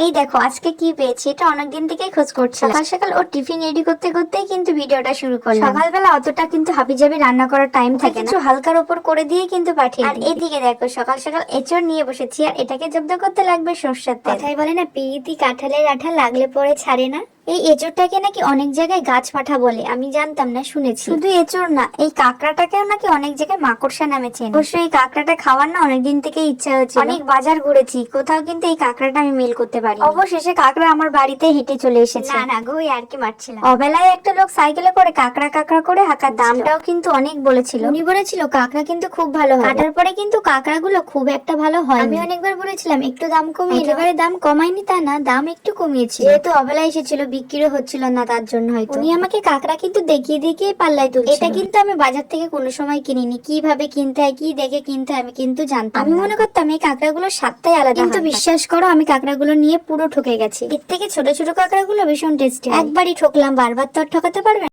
এই দেখো আজকে কি পেয়েছি, এটা অনেকদিন থেকেই খোঁজ করছি। সকাল সকাল ওর টিফিন রেডি করতে করতেই কিন্তু ভিডিওটা শুরু করলাম। সকালবেলা অতটা কিন্তু হাবিজাবি রান্না করার টাইম থাকে না, কিছু হালকার উপর করে দিয়ে কিন্তু পাঠিয়ে। আর এদিকে দেখো সকাল সকাল এঁচড় নিয়ে বসেছি, আর এটাকে জব্দ করতে লাগবে সর্ষের তেল। কথাই বলে না, পিরিতি কাঁঠালের আঠা লাগলে পরে ছাড়ে না। এই এঁচড়টাকে নাকি অনেক জায়গায় গাছ পাঠা বলে, আমি জানতাম না, শুনেছি। শুধু এঁচড় না, এই কাঁকড়াটাকেও নাকি অনেক জায়গায় মাকড়সা নামে চেনে। অবশ্য এই কাঁকড়াটা খাওয়ার না অনেকদিন থেকে ইচ্ছা হচ্ছে, অনেক বাজার ঘুরেছি, কোথাও কিন্তু এই কাঁকড়াটা আমি মিল করতে পারি। অবশেষে কাঁকড়া আমার বাড়িতে হেঁটে চলে এসেছে। না না গো, আর কি মারছিলাম। অবেলায় একটা লোক সাইকেলে করে কাঁকড়া কাঁকড়া করে হাঁকার দামটাও কিন্তু অনেক বলেছিল। উনি বলেছিল কাঁকড়া কিন্তু খুব ভালো হয়, কাটার পরে কিন্তু কাঁকড়াগুলো খুব একটা ভালো হয়। আমি অনেকবার বলেছিলাম একটু দাম কমিয়ে, একেবারে দাম কমায়নি তা না, দাম একটু কমিয়েছি। যেহেতু অবেলায় এসেছিল, বিক্রিও হচ্ছিল না, তার জন্য হয়তো উনি আমাকে কাঁকড়া কিন্তু দেখিয়ে দেখিয়ে পাল্লায় তুলছিল। এটা কিন্তু আমি বাজার থেকে কোনো সময় কিনিনি, কিভাবে কিনতে হয়, কি দেখে কিনতে হয় আমি কিন্তু জানতাম। আমি মনে করতাম এই কাঁকড়াগুলোর স্বাদটাই আলাদা, কিন্তু বিশ্বাস করো আমি কাঁকড়াগুলো নিয়ে পুরো ঠকে গেছি। এর থেকে ছোট ছোট কাঁকড়াগুলো ভীষণ টেস্টি। একবারই ঠকলাম, বারবার তো আর ঠকাতে পারবে না।